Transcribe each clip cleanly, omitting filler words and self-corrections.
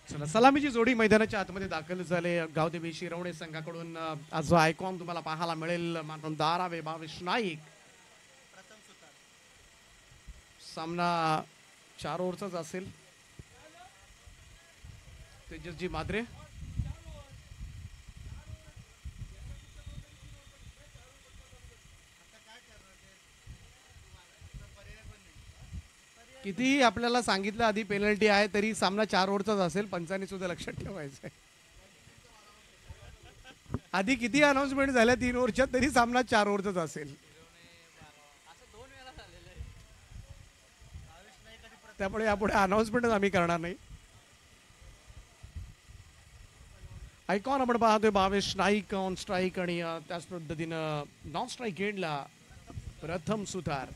चला सलामीची जोडी मैदानाच्या आतमध्ये दाखल झाले. गावदेवी शिरवणे संघाकडून आज जो आयकॉन तुम्हाला पाहायला मिळेल मानून दारावे भावेश नाईक. सामना 4 ओव्हरचाच असेल. तेजसजी मात्रे कितीही आपल्याला सांगितलं आधी पेनल्टी आहे तरी सामना 4 ओव्हरचाच असेल. पंचांनी सुद्धा लक्षात ठेवायचं आहे. आधी किती अनाउन्समेंट झाल्या 3 ओव्हरच्या तरी सामना 4 ओव्हरचाच असेल. त्यामुळे यापुढे अनाउन्समेंट आम्ही करणार नाही. आयकॉन आपण पाहतोय भावेश नाईक ऑन स्ट्राईक आणि त्याच पद्धतीनं नॉन स्ट्राईक एंडला प्रथम सुतार.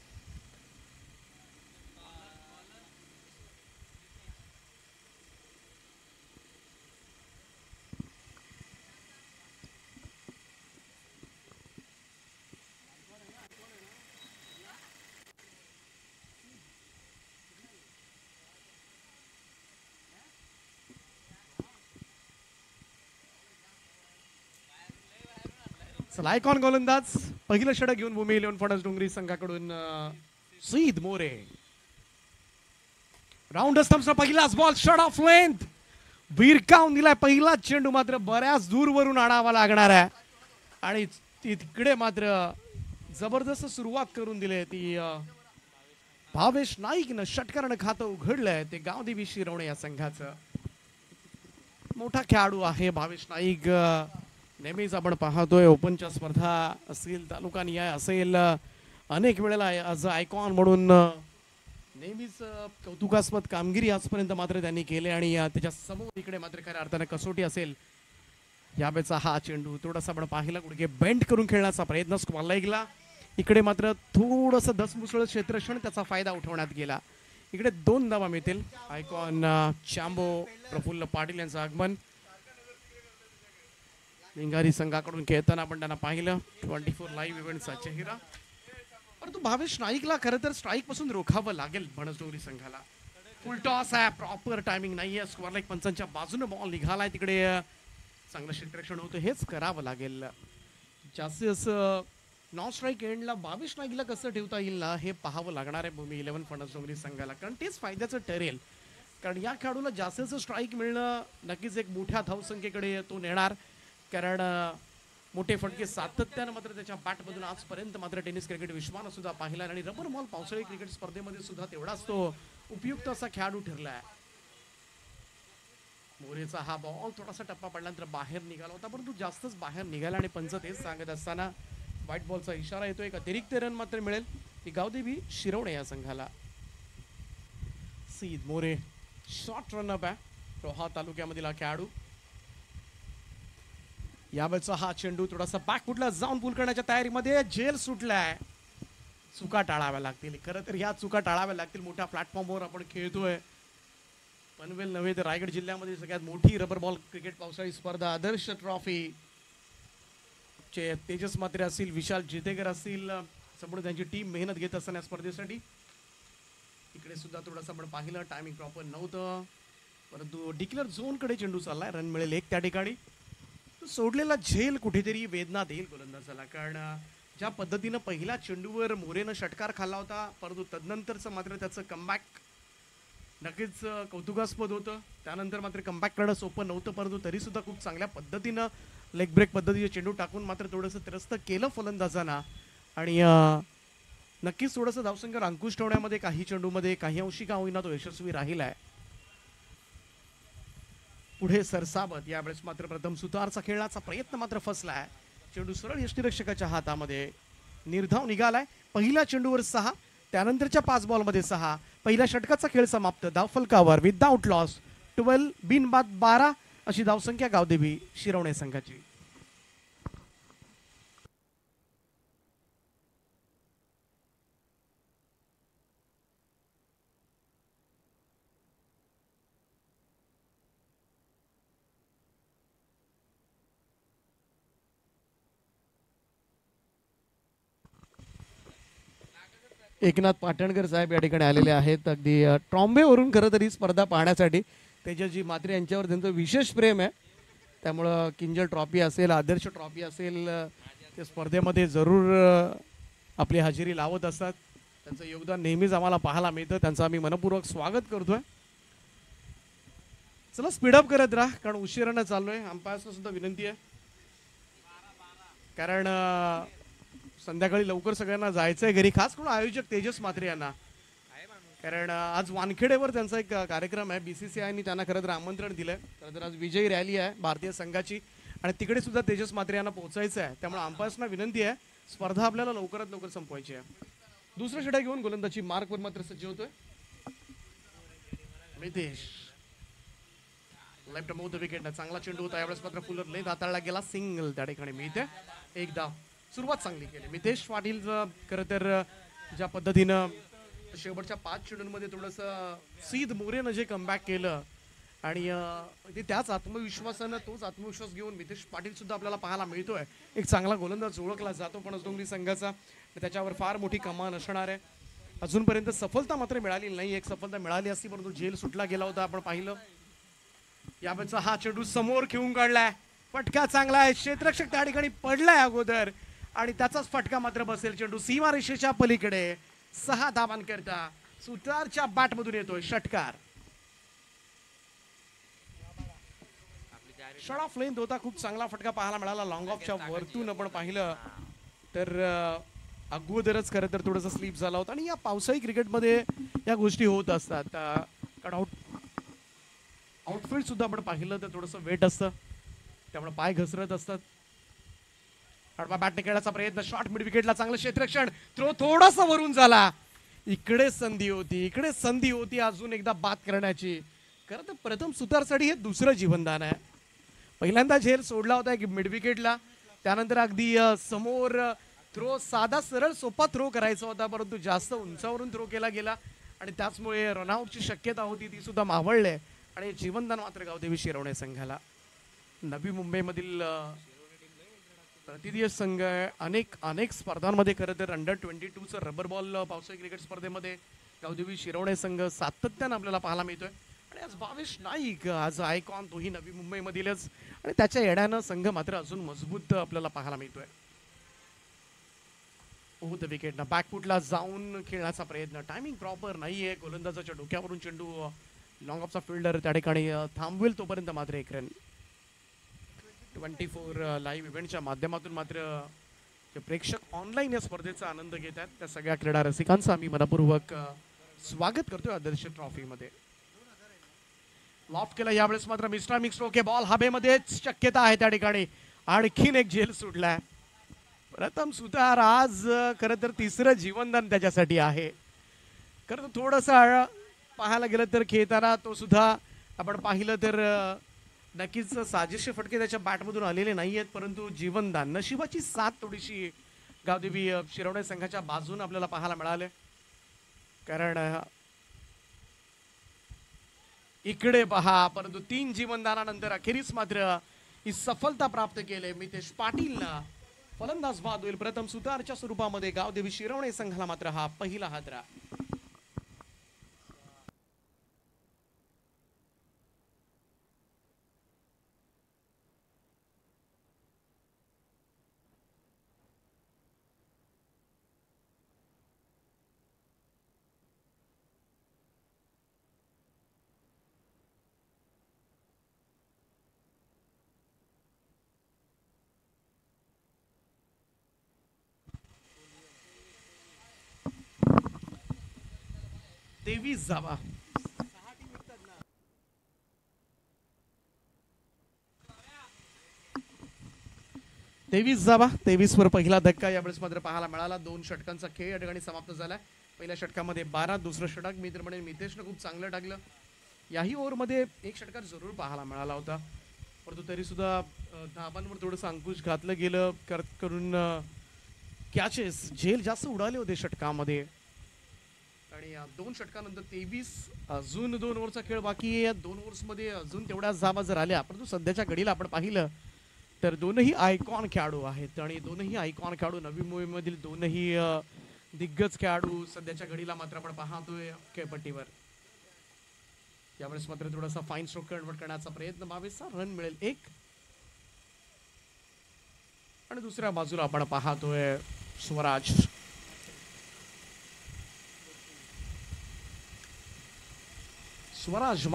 आयकॉन गोलंदाज पहिलं षटक घेऊन भूमी 11 फणस डोंगरी संघाकडून सईद मोरे. राऊंड स्टंप्सचा पहिलाच बॉल शॉट ऑफ लेंथ भिरकावून दिलाय. पहिला चेंडू मात्र बऱ्याच दूरवरून आणावा लागणार आहे आणि तिकडे मात्र जबरदस्त सुरुवात करून दिली ती भावेश नाईकनं. षटकारानं खातं उघडलंय ते गावदेवी शिरवणे या संघाचं. मोठा खेळाडू आहे भावेश नाईक. नेहमीच आपण पाहतोय ओपनच्या स्पर्धा असेल तालुका निहाय असेल अनेक वेळेला आज आयकॉन म्हणून नेहमीच कौतुकास्पद कामगिरी आजपर्यंत मात्र त्यांनी केले आणि त्याच्या समोर इकडे मात्र खऱ्या अर्थाने कसोटी असेल. यावेळेचा हा चेंडू थोडासा आपण पाहिला गुडघे बेंड करून खेळण्याचा प्रयत्न स्क्वॉलाईगला. इकडे मात्र थोडंसं दसमुसळ क्षेत्रक्षण त्याचा फायदा उठवण्यात गेला. इकडे 2 धावा मिळतील. आयकॉन चांबो प्रफुल्ल पाटील यांचं आगमन. लिंगारी संघाकडून खेळताना आपण त्यांना पाहिलं. 24 लाईव्ह इव्हेंटचा चेहरा. परंतु भावेश नाईकला खरं तर स्ट्राईक पासून रोखावं लागेल. बनसडोंगरी संघाला फुल टॉस आहे. प्रॉपर टायमिंग नाहीये. स्क्वेअर लाईक पंचांच्या बाजूने बॉल निघालाय. तिकडे चांगलं क्षेत्ररक्षण होतं. हेच करावं लागेल. जास्तीत जास्त नॉन स्ट्राईक एंडला भावेश नाईकला कसं ठेवता येईल ना हे पाहावं लागणार आहे भूमी 11 फणसडोंगरी संघाला. कारण तेच फायद्याचं ठरेल. कारण या खेळाडूला जास्तीत जास्त स्ट्राईक मिळणं नक्कीच एक मोठ्या धावसंख्येकडे तो नेणार. कारण मोठे फटके सातत्यानं मात्र त्याच्या बॅटमधून आजपर्यंत मात्र टेनिस क्रिकेट विश्वानं सुद्धा पाहिला आणि रबर बॉल पावसाळी क्रिकेट स्पर्धेमध्ये सुद्धा तेवढाच तो उपयुक्त असा खेळाडू ठरलाय. मोरेचा हा बॉल थोडासा टप्पा पडल्यानंतर बाहेर निघाला होता परंतु जास्तच बाहेर निघाला आणि पंच तेच सांगत असताना व्हाईट बॉलचा इशारा येतो. एक अतिरिक्त रन मात्र मिळेल ती गावदेवी शिरवणे या संघाला. सईद मोरे शॉर्ट रनअप आहे. रोहा तालुक्यामधील हा खेळाडू. यावेळेचा हा चेंडू थोडासा बॅकफुटला जाऊन पूल करण्याच्या तयारीमध्ये. झेल सुटलाय. चुका टाळाव्या लागतील. खरं तर ह्या चुका टाळाव्या लागतील. मोठ्या प्लॅटफॉर्मवर आपण खेळतोय. पनवेल नव्हे तर रायगड जिल्ह्यामध्ये सगळ्यात मोठी रबर बॉल क्रिकेट पावसाळी स्पर्धा आदर्श ट्रॉफी चे तेजस मात्रे असतील, विशाल जितेकर असतील, संपूर्ण त्यांची टीम मेहनत घेत असताना या स्पर्धेसाठी. इकडे सुद्धा थोडंसं आपण पाहिलं टायमिंग प्रॉपर नव्हतं परंतु डिक्लेअर झोनकडे चेंडू चाललाय. रन मिळेल 1 त्या ठिकाणी. सोडलेला झेल कुठेतरी वेदना देईल गोलंदाजाला. कारण ज्या पद्धतीनं पहिल्या चेंडूवर मोरेनं षटकार खाल्ला होता परंतु तदनंतरचं मात्र त्याचं कमबॅक नक्कीच कौतुकास्पद होतं. त्यानंतर मात्र कमबॅक करणं सोपं नव्हतं परंतु तरी सुद्धा खूप चांगल्या पद्धतीनं लेग ब्रेक पद्धतीचे चेंडू टाकून मात्र थोडंसं त्रस्त केलं फलंदाजांना आणि नक्कीच थोडंसं धावसंख्येवर अंकुश ठेवण्यामध्ये काही चेंडूमध्ये काही अंशी का होईना तो यशस्वी राहिलाय. पुढे सरसावत यावेळेस मात्र प्रथम सुतारचा खेळण्याचा प्रयत्न मात्र फसलाय. चेंडू सरळ यष्टीरक्षकाच्या हातामध्ये. निर्धाव निघालाय. पहिल्या चेंडूवर 6 त्यानंतरच्या 5 बॉलमध्ये 6. पहिल्या षटकाचा खेळ समाप्त. धावफलकावर विदाउट लॉस 12 बिनबाद 12 अशी धावसंख्या गावदेवी शिरवणे संघाची. एकनाथ पाटणकर साहेब या ठिकाणी आलेले आहेत. अगदी ट्रॉम्बेवरून खरं तरी स्पर्धा पाहण्यासाठी तेजसजी म्हात्रे यांच्यावर त्यांचं विशेष प्रेम आहे. त्यामुळं किंजल ट्रॉफी असेल, आदर्श ट्रॉफी असेल, ते स्पर्धेमध्ये जरूर आपली हजेरी लावत असतात. त्यांचं योगदान नेहमीच आम्हाला पाहायला मिळतं. त्यांचं आम्ही मनपूर्वक स्वागत करतोय. चला स्पीडअप करत राहा, कारण उशिरानं चाललोय. अंपायर्सला सुद्धा विनंती आहे, कारण संध्याकाळी लवकर सगळ्यांना जायचंय घरी. खास करून आयोजक तेजस म्हात्रे यांना, कारण आज वानखेडेवर त्यांचा एक कार्यक्रम आहे. BCCIने त्यांना खरं तर आमंत्रण दिलंय. खरं तर आज विजयी रॅली आहे भारतीय संघाची, आणि तिकडे सुद्धा तेजस म्हात्रे यांना पोहोचायचं आहे. त्यामुळे अंपायर्सना विनंती आहे, स्पर्धा आपल्याला लवकरात लवकर संपवायची आहे. दुसरं षटक घेऊन गोलंदाजी मार्कवर मात्र सज्ज होतोय Mitesh. Left move the wicket. चांगला चेंडू होता यावेळेस, मात्र फुलर लेंथ हाताळला गेला. सिंगल त्या ठिकाणी मिळते. एक धाव. सुरुवात चांगली केली मितेश पाटील. खरं तर ज्या पद्धतीनं शेवटच्या 5 चेंडूंमध्ये थोडंसं सीद मोरेनं जे कमबॅक केलं, आणि ते त्याच आत्मविश्वासानं, तोच आत्मविश्वास घेऊन मितेश पाटील सुद्धा आपल्याला पाहायला मिळतोय. एक चांगला गोलंदाज ओळखला जातो पणसडोंगरी संघाचा, त्याच्यावर फार मोठी कमान असणार आहे. अजूनपर्यंत सफलता मात्र मिळाली नाही. एक सफलता मिळाली असती, परंतु झेल सुटला गेला होता, आपण पाहिलं. यावेळेचा हा चेंडू समोर खेळून काढलाय. फटका चांगला आहे. क्षेत्ररक्षक त्या ठिकाणी पडलाय अगोदर, आणि त्याचाच फटका मात्र बसेल. चेंडू सीमारेषेच्या पलीकडे. 6 धावांकरता सुतारच्या बॅटमधून येतोय षटकार. शॉट ऑफ लेंथ होता. खूप चांगला फटका पाहायला मिळाला. लॉंग ऑफच्या वरतून आपण पाहिलं तर अगोदरच खरं तर थोडंसं स्लिप झाला होता. आणि या पावसाळी क्रिकेटमध्ये या गोष्टी होत असतात. आउटफील्ड सुद्धा आपण पाहिलं तर थोडंसं वेट असतं, त्यामुळे पाय घसरत असतात. आडवा बॅटने खेळण्याचा प्रयत्न. शॉट मिड विकेटला. चांगलं क्षेत्ररक्षण. थ्रो थोडासा वरून झाला. इकडे संधी होती, इकडे संधी होती अजून एकदा बाद करण्याची. खरं तर प्रथम सुतारसाठी हे दुसरं जीवनदान आहे. पहिल्यांदा झेल सोडला होता एक मिड विकेटला, त्यानंतर अगदी समोर थ्रो, साधा सरळ सोपा थ्रो करायचा होता, परंतु जास्त उंचावरून थ्रो केला गेला, आणि त्याचमुळे रनआउटची शक्यता होती ती सुद्धा मावळले. आणि जीवनदान मात्र गावदेवी शिरवणे संघाला. नवी मुंबईमधील प्रतिनिधी संघ अनेक स्पर्धांमध्ये खरं तर अंडर-22चं रबर बॉल पावसाळी क्रिकेट स्पर्धेमध्ये गावदेवी शिरवणे संघ सातत्यानं आपल्याला पाहायला मिळतोय. आणि आज भावेश नाईक, आज आयकॉन, तोही नवी मुंबईमधीलच, आणि त्याच्या येण्यानं संघ मात्र अजून मजबूत आपल्याला पाहायला मिळतोय. द विकेटनं बॅकफुटला जाऊन खेळण्याचा प्रयत्न. टायमिंग प्रॉपर नाहीये. गोलंदाजाच्या डोक्यावरून चेंडू लॉंग ऑफचा फिल्डर त्या ठिकाणी थांबवेल तोपर्यंत मात्र एक रन. 24 लाईव्ह इव्हेंटच्या माध्यमातून मात्र जे प्रेक्षक ऑनलाईन या स्पर्धेचा आनंद घेत आहेत त्या सगळ्या क्रीडा रसिकांचं आम्ही मनपूर्वक स्वागत करतोय आदर्श ट्रॉफीमध्ये. लॉफ्ट केला यावेळेस मात्र मिस्टर मिक्स ओके बॉल हवेमध्येच. शक्यता आहे त्या ठिकाणी. आणखीन एक झेल सुटलाय. प्रथम सुतार आज खरं तर तिसरं जीवनदान त्याच्यासाठी आहे. खरं तर थोडंसं पाहायला गेलं तर खेळताना तो सुद्धा आपण पाहिलं तर नक्कीच साजेसे फटके त्याच्या बॅटमधून आलेले नाही आहेत, परंतु जीवनदान, नशिबाची साथ थोडीशी गावदेवी शिरवणे संघाच्या बाजून आपल्याला पाहायला मिळाले. कारण इकडे पहा, परंतु 3 जीवनदानानंतर अखेरीस मात्र ही सफलता प्राप्त केली मितेश पाटीलला. फलंदाज बाद होईल प्रथम सुतारच्या स्वरूपामध्ये. गावदेवी शिरवणे संघाला मात्र हा पहिला हादरा. तेवीस जावा. तेवीस जावा. 23 वर पहिला धक्का यावेळेस मात्र पाहायला मिळाला. 2 षटकांचा खेळ या ठिकाणी समाप्त झालाय. पहिल्या षटकामध्ये 12, दुसरं षटक मी तर म्हणेन मितेशनं खूप चांगलं टाकलं. याही ओव्हरमध्ये एक षटकार जरूर पाहायला मिळाला होता, परंतु तरी सुद्धा धाबांवर थोडंसं अंकुश घातलं गेलं करून कॅचेस झेल जास्त उडाले होते षटकामध्ये. आणि 2 षटकानंतर 23, अजून 2 ओव्हरचा खेळ बाकी आहे. या 2 ओव्हर्समध्ये अजून तेवढ्याच धाबा जर आल्या, परंतु सध्याच्या घडीला आपण पाहिलं तर दोनही आयकॉन खेळाडू आहेत, आणि दोनही आयकॉन खेळाडू नवी मुंबईमधील दोनही दिग्गज खेळाडू सध्याच्या घडीला मात्र आपण पाहतोय खेळपट्टीवर. यावेळेस मात्र थोडासा फाईन स्ट्रोक कन्वर्ट करण्याचा प्रयत्न 22 रन मिळेल एक. आणि दुसऱ्या बाजूला आपण पाहतोय स्वराज. स्वराज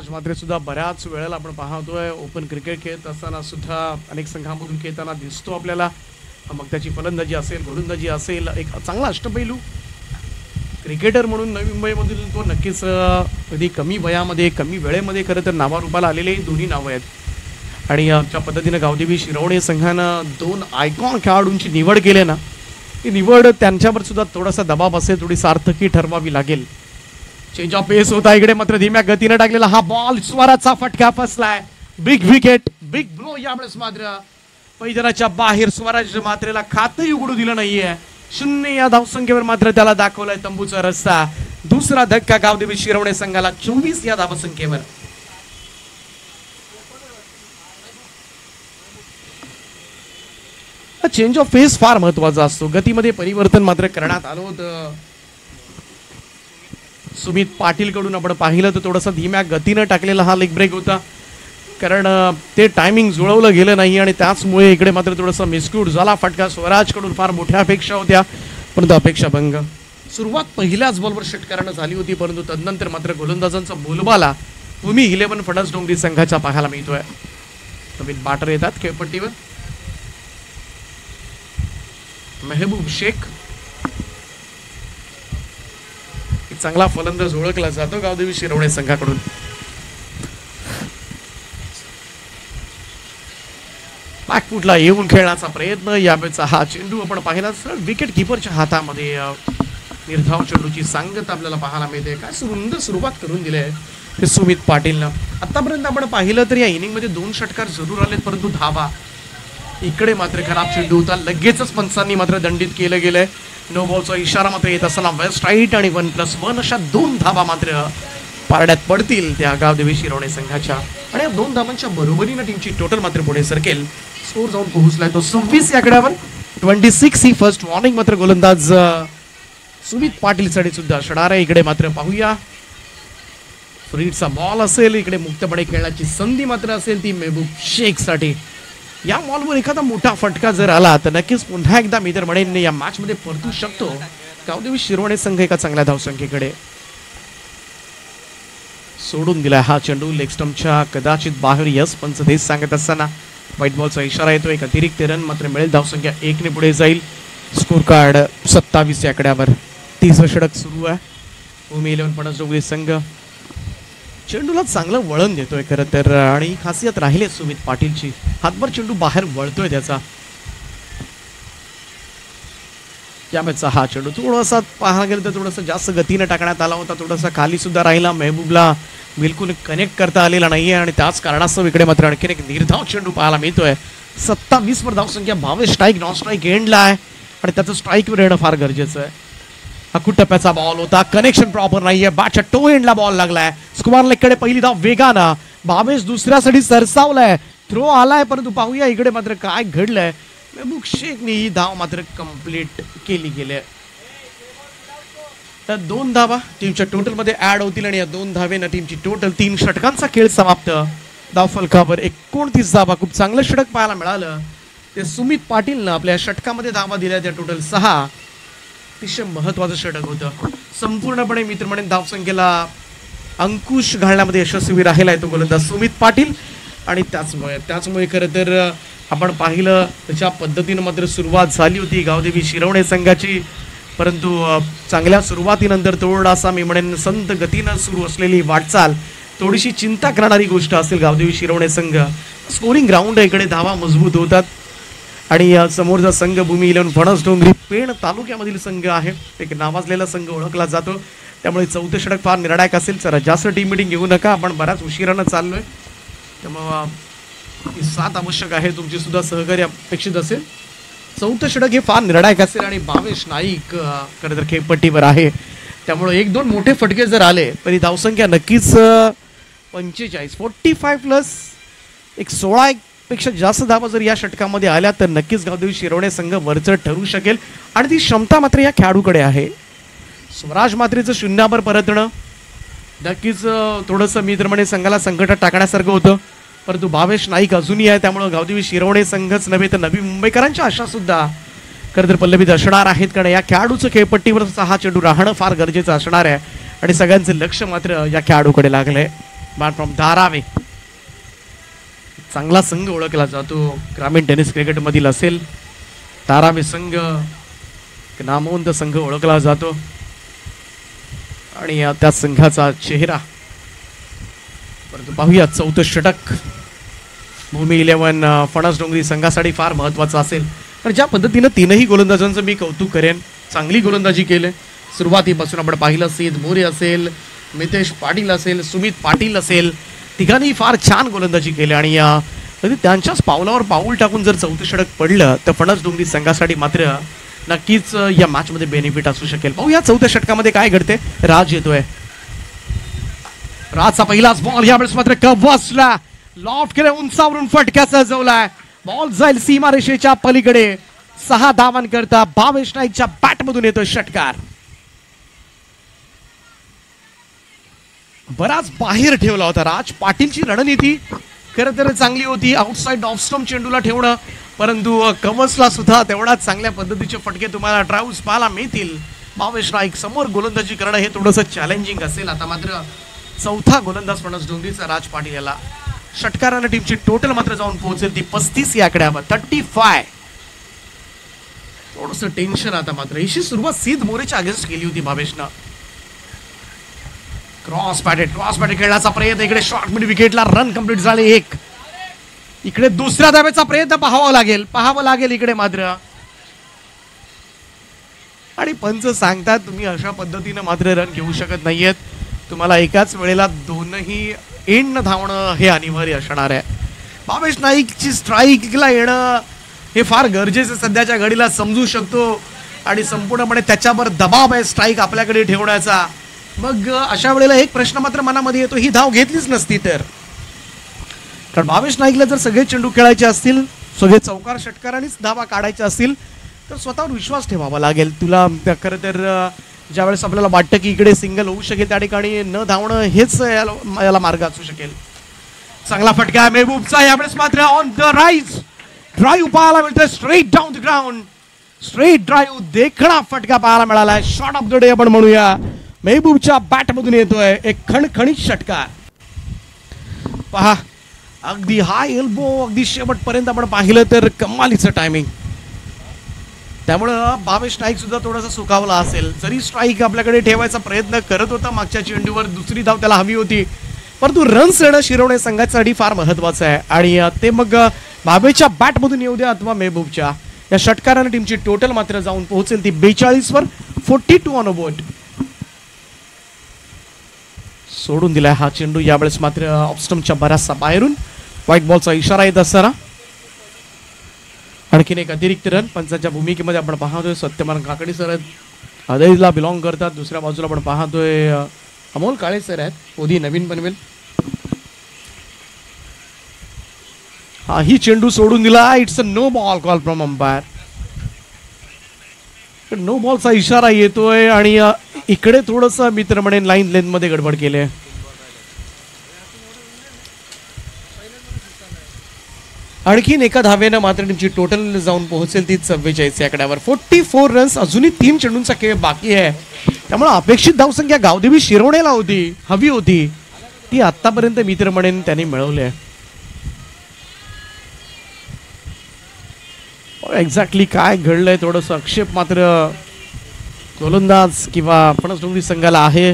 मात्रे सुद्धा बऱ्याच वेळेला आपण पाहतोय ओपन क्रिकेट खेळत असताना सुद्धा अनेक संघांमधून खेळताना दिसतो आपल्याला. मग त्याची फलंदाजी असेल गोलंदाजी असेल एक चांगला अष्टपैलू क्रिकेटर म्हणून नवी मुंबईमधील तो नक्कीच कधी कमी वयामध्ये कमी वेळेमध्ये खरं तर नावारूपाला आलेले दोन्ही नावं आहेत. आणि ज्या पद्धतीनं गावदेवी शिरवणे संघानं 2 आयकॉन खेळाडूंची निवड केली ना, ही निवड त्यांच्यावर सुद्धा थोडासा दबाव असेल, थोडी सार्थकी ठरवावी लागेल. चेंज ऑफ पेस होता इकडे मात्र धीम्या गतीने टाकलेला हा बॉल स्वराजचा फटका फसलाय. बिग विकेट बिग ब्लो यावेळेस मात्र पैजनाच्या बाहेर. स्वराज मात्रेला खातही उघडू दिलं नाहीये. 0 या धावसंख्येवर मात्र त्याला दाखवलाय तंबूचा रस्ता. दुसरा धक्का गावदेवी शिरवणे संघाला 24 या धावसंख्येवर. चेंज ऑफ फेस फार महत्वाचा असतो. गतीमध्ये परिवर्तन मात्र करण्यात आलं होतं. सुमित पाटील कडून आपण पाहिलं तर थोडासा धीम्या गतीनं टाकलेला हा लेग ब्रेक होता, कारण ते टायमिंग जुळवलं गेलं नाही आणि त्याचमुळे इकडे मात्र थोडासा मिसक्यूट झाला. फटका स्वराज कडून फार मोठ्या अपेक्षा होत्या, परंतु अपेक्षा भंग. सुरुवात पहिल्याच बॉलवर षटकारानं झाली होती, परंतु तदनंतर मात्र गोलंदाजांचा बोलबाला भूमी 11 फणस डोंगरी संघाच्या पाहायला मिळतोय. नवीन बॅटर येतात खेळपट्टीवर. मेहबूब शेख चांगला फलंदाज ओळखला जातो गावदेवी शिरवणे संघाकडून. बॅकफुटला येऊन खेळण्याचा प्रयत्न. यावेळेचा हा चेंडू आपण पाहिला सर विकेट किपरच्या हातामध्ये. निर्धाव चेंडूची सांगत आपल्याला पाहायला मिळते. काय सुंदर सुरुवात करून दिली आहे ते सुमित पाटीलनं. आतापर्यंत आपण पाहिलं तर या इनिंगमध्ये 2 षटकार जरूर आलेत, परंतु धावा. इकडे मात्र खराब चेंडू होता, लगेचच पंचांनी मात्र दंडित केलं गेलंय. नो बॉलचा इशारा मात्र येत असताना वेस्ट राईट आणि 1+1 अशा 2 धावा मात्र पारड्यात पडतील त्या गावदेवी शिरवणे संघाच्या. आणि या 2 धावांच्या बरोबरीनं टीमची टोटल मात्र पुढे सरकेल. स्कोर जाऊन पोहोचलाय तो 26 या आकड्यावर. 26 ही फर्स्ट वॉर्निंग मात्र गोलंदाज सुमित पाटील साठी सुद्धा असणार आहे. इकडे मात्र पाहूया फ्रीडचा बॉल असेल, इकडे मुक्तपणे खेळण्याची संधी मात्र असेल ती मेहबूब शेख साठी. या बॉलवर एखादा मोठा फटका जर आला तर नक्कीच पुन्हा एकदा मी तर म्हणेन या मॅच मध्ये परतू शकतो गावदेवी शिरवणे संघ एका चांगल्या धावसंख्येकडे. सोडून दिला हा चेंडू लेग स्टंपच्या कदाचित बाहेर. यस पंच तेच सांगत असताना व्हाईट बॉलचा इशारा येतो. एक अतिरिक्त रन मात्र मिळेल. धावसंख्या 1 ने पुढे जाईल. स्कोर कार्ड 27 या आकड्यावर. 30 षटक सुरू आहे. भूमी 11 फणस डोंगरी संघ चेंडूला चांगलं वळण देतोय खरं तर, आणि खासियत राहिले सुमित पाटीलची. हातभर चेंडू बाहेर वळतोय त्याचा. यावेळेचा हा चेंडू थोडासा पाहायला गेलं तर थोडासा जास्त गतीने टाकण्यात आला होता. थोडासा खाली सुद्धा राहिला. मेहबूबला बिलकुल कनेक्ट करता आलेला नाहीये आणि त्याच कारणास्तव इकडे मात्र आणखीन एक निर्धाव चेंडू पाहायला मिळतोय. 27 वर धावसंख्या. 22 स्ट्राईक नॉन स्ट्राईक एंडला आहे आणि त्याचं स्ट्राईकवर येणं फार गरजेचं आहे. अकूट टप्प्याचा बॉल होता, कनेक्शन प्रॉपर नाहीये. बॅटच्या टो एंडला बॉल लागलाय. स्क्वेअर लेगकडे पहिली धाव वेगानं. 22 दुसऱ्यासाठी सरसावलाय. थ्रो आलाय, परंतु पाहूया इकडे मात्र काय घडलंय. मेहबूब शेखने ही धाव मात्र कंप्लीट केली गेली. तर 2 धावा टीमच्या टोटल मध्ये ऍड होतील आणि या 2 धावेनं टीमची टोटल 3 षटकांचा खेळ समाप्त. धाव फलकावर 29 धावा. खूप चांगलं षटक पाहायला मिळालं. ते सुमित पाटीलनं आपल्या षटकामध्ये धावा दिल्या त्या टोटल 6. अतिशय महत्वाचं षटक होतं. संपूर्णपणे मित्र म्हणेन धावसंख्येला अंकुश घालण्यामध्ये यशस्वी राहिला आहे तो गोलंदाज सुमित पाटील. आणि त्याचमुळे खरं तर आपण पाहिलं ज्या पद्धतीनं मात्र सुरुवात झाली होती गावदेवी शिरवणे संघाची, परंतु चांगल्या सुरुवातीनंतर थोडासा मी म्हणेन संत गतीनं सुरू असलेली वाटचाल थोडीशी चिंता करणारी गोष्ट असेल गावदेवी शिरवणे संघ. स्कोरिंग ग्राउंड इकडे धावा मजबूत होतात आणि समोरचा संघ भूमी 11 फणस डोंगरी पेण तालुक्यामधील संघ आहे. एक नावाजलेला संघ ओळखला जातो, त्यामुळे 4थं षटक फार निर्णायक असेल. जरा जास्त टीम मिटिंग घेऊ नका, आपण बऱ्याच उशिरानं चाललोय, त्यामुळं 7 आवश्यक आहे. तुमची सुद्धा सहकार्य अपेक्षित असेल. 4थं षटक हे फार निर्णायक असेल आणि भावेश नाईक खरं तर खेळपट्टीवर आहे, त्यामुळे 1-2 मोठे फटके जर आले तरी धावसंख्या नक्कीच 45 एक 16 पेक्षा जास्त धावा जर या षटकामध्ये आल्या तर नक्कीच गावदेवी शिरवणे संघ वरचढ ठरू शकेल आणि ती क्षमता मात्र या खेळाडूकडे आहे. स्वराज मात्रेचं शून्यावर परतणं नक्कीच थोडंसं मी तर म्हणे संघाला संकटात टाकण्यासारखं होतं, परंतु भावेश नाईक अजूनही आहे. त्यामुळं गावदेवी शिरवणे संघच नव्हे तर नवी मुंबईकरांच्या आशा सुद्धा खरं तर पल्लवीत असणार आहेत. कारण या खेळाडूचं खेळपट्टीवर हा चेंडू राहणं फार गरजेचं असणार आहे आणि सगळ्यांचं लक्ष मात्र या खेळाडूकडे लागलंय. बॉल फ्रॉम धारावे. चांगला संघ ओळखला जातो ग्रामीण टेनिस क्रिकेटमधील असेल धारावे संघ, नामवंत संघ ओळखला जातो आणि त्या संघाचा चेहरा. परंतु पाहूया चौथं षटक भूमी 11 फणस डोंगरी संघासाठी फार महत्वाचं असेल. कारण ज्या पद्धतीनं तीनही गोलंदाजांचं मी कौतुक करेन, चांगली गोलंदाजी केले. सुरुवातीपासून आपण पाहिलं सिद्ध मोरे असेल, मितेश पाटील असेल, सुमित पाटील असेल, तिघांनी फार छान गोलंदाजी केली आणि त्यांच्याच पावलावर पाऊल टाकून जर चौथं षटक पडलं तर फणस डोंगरी संघासाठी मात्र नक्कीच या मॅच मध्ये बेनिफिट असू शकेल. पाहूया चौथ्या षटकामध्ये काय घडते. राज येतोय. राजचा पहिलाच बॉल यावेळेस मात्र कव्वासला लॉफ्ट केले, उंचावरून फटका सजवलाय. बॉल जाईल सीमारेषेच्या पलीकडे. 6 धावांकरता भावेश नाईकच्या बॅटमधून येतोय षटकार. बराच बाहेर ठेवला होता राज. पाटीलची रणनीती खरं तर चांगली होती, आउटसाइड ऑफ स्टंप चेंडूला ठेवणं, परंतु कव्वासला सुद्धा तेवढाच चांगल्या पद्धतीचे फटके तुम्हाला ड्राईव्हज पाहायला मिळतील. भावेश नाईक समोर गोलंदाजी करणं हे थोडंसं चॅलेंजिंग असेल. आता मात्र चौथा गोलंदाज फणस डोंगरीचा राज पाटील याला षटकारानं टीमची टोटल मात्र जाऊन पोहोचेल ती 35 या आकड्यावर 35. थोडंसं टेन्शन आता मात्र. ही सुरुवात सिद्ध मोरेच्या अगेन्स्ट केली होती भावेशनं. क्रॉस पॅटेड खेळण्याचा प्रयत्न, इकडे शॉर्ट मिड विकेटला रन कंप्लीट झाले 1. इकडे दुसऱ्या धावेचा प्रयत्न पाहावं लागेल इकडे मात्र. आणि पंच सांगतात तुम्ही अशा पद्धतीनं मात्र रन घेऊ शकत नाहीयेत, तुम्हाला एकाच वेळेला दोनही एंड धावणं हे अनिवार्य असणार आहे. भावेश नाईकची स्ट्राईकला येणं हे फार गरजेचं सध्याच्या घडीला समजू शकतो आणि संपूर्णपणे त्याच्यावर दबाव आहे स्ट्राईक आपल्याकडे ठेवण्याचा. मग अशा वेळेला एक प्रश्न मात्र मनामध्ये येतो, ही धाव घेतलीच नसती तर. कारण भावेश नाईकला जर सगळे चेंडू खेळायचे असतील, सगळे चौकार षटकारांनीच धावा काढायच्या असतील तर स्वतःवर विश्वास ठेवावा लागेल. तुला खरं तर ज्यावेळेस आपल्याला वाटतं की इकडे सिंगल होऊ शकेल त्या ठिकाणी न धावणं हेच याला मार्ग असू शकेल. चांगला फटका मेहबूबचा यावेळेस मात्र ऑन द राईज. ड्राईव्ह पाहायला मिळतोय straight down the ground. Straight drive देखणा फटका पाहायला मिळाला. शॉट ऑफ द डे आपण म्हणूया. मेहबूबच्या बॅटमधून येतोय एक खणखणीत षटकार. पहा अगदी हाय एल्बो, अगदी शेवटपर्यंत आपण पाहिलं तर कमालीचं टायमिंग. त्यामुळं भावेश नाईक सुद्धा थोडासा सुखावला असेल. जरी स्ट्राईक आपल्याकडे ठेवायचा प्रयत्न करत होता मागच्या चेंडूवर, दुसरी धाव त्याला हवी होती, परंतु रन्स येणं शिरवणे संघासाठी फार महत्वाचं आहे आणि ते मग भावेच्या बॅटमधून येऊ द्या अथवा मेहबूबच्या. या षटकाराने टीमची टोटल मात्र जाऊन पोहोचेल ती 42 वर 42 ऑन अ बोर्ड. सोडून दिलाय हा चेंडू यावेळेस मात्र ऑफस्टंपच्या बराचसा बाहेरून. व्हाईट बॉलचा इशारा येत असताना आणखीन एक अतिरिक्त रन पंचांच्या भूमिकेमध्ये आपण पाहतोय. सत्यमान काकडी सर आहेत, हदैला बिलॉंग करतात. दुसऱ्या बाजूला आपण पाहतोय अमोल काळे सर आहेत, ओदी नवीन पनवेल. हा ही चेंडू सोडून दिला. It's a no ball call from umpire. No बॉलचा इशारा येतोय आणि इकडे थोडस मित्र म्हणेन लाईन लेंथ मध्ये गडबड केले. आणखीन एका धावेनं मात्र टीमची टोटल जाऊन पोहोचेल ती 44 या आकड्यावर. 44 रन्स. अजूनही 3 चेंडूंचा खेळ बाकी आहे, त्यामुळे अपेक्षित धावसंख्या गावदेवी शिरवणेला हवी होती ती आतापर्यंत मित्र म्हणेन त्यांनी मिळवली आहे. एक्झॅक्टली काय घडलंय थोडंसं आक्षेप मात्र गोलंदाज किंवा फणस डोंगरी संघाला आहे.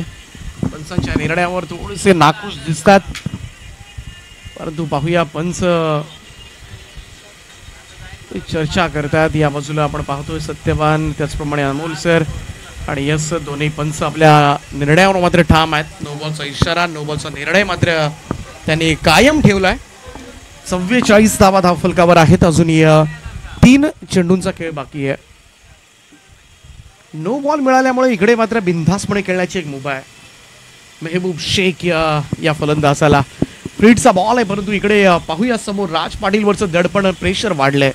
पंचांच्या निर्णयावर थोडेसे नाखुश दिसतात, परंतु पाहूया पंच चर्चा करतात. या बाजूला आपण पाहतोय सत्यवान, त्याचप्रमाणे अमोल सर आणि यस दोन्ही पंच आपल्या निर्णयावर मात्र ठाम आहेत. नो बॉलचा इशारा, नो बॉलचा निर्णय मात्र त्यांनी कायम ठेवलाय. 44 धावा धावफलकावर आहेत. अजूनही 3 चेंडूंचा खेळ बाकी आहे. नो बॉल मिळाल्यामुळे इकडे मात्र बिनधास्तपणे खेळण्याची एक मुभा आहे मेहबूब शेख या फलंदाजाला. फ्रीडचा बॉल आहे, परंतु इकडे पाहूया समोर राज पाटील वरचं दडपण, प्रेशर वाढलंय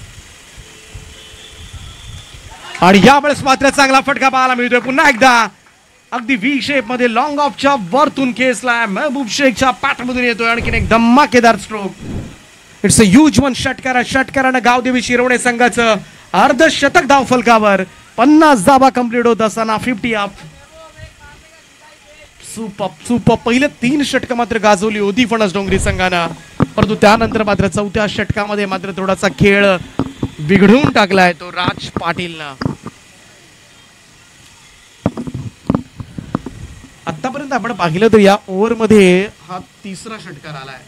आणि यावेळेस मात्र चांगला फटका पाहायला मिळतोय. पुन्हा एकदा अगदी व्ही शेप मध्ये लॉंग ऑफच्या वरतून खेचलाय, महबूब शेखच्या पॅटमधून येतोय आणखीन एक धमाकेदार stroke. It's a huge one. षटकारानं गावदेवी शिरवणे संघाचं अर्धशतक धाव फलकावर. 50 धावा कंप्लीट होत असताना 50 अप. सुपर पहिले 3 षटकं मात्र गाजवली होती फणस डोंगरी संघानं, परंतु त्यानंतर मात्र चौथ्या षटकामध्ये मात्र थोडासा खेळ बिघडून टाकलाय तो राज पाटीलनं. आतापर्यंत आपण पाहिलं तर या ओव्हरमध्ये हा तिसरा षटकार आलाय,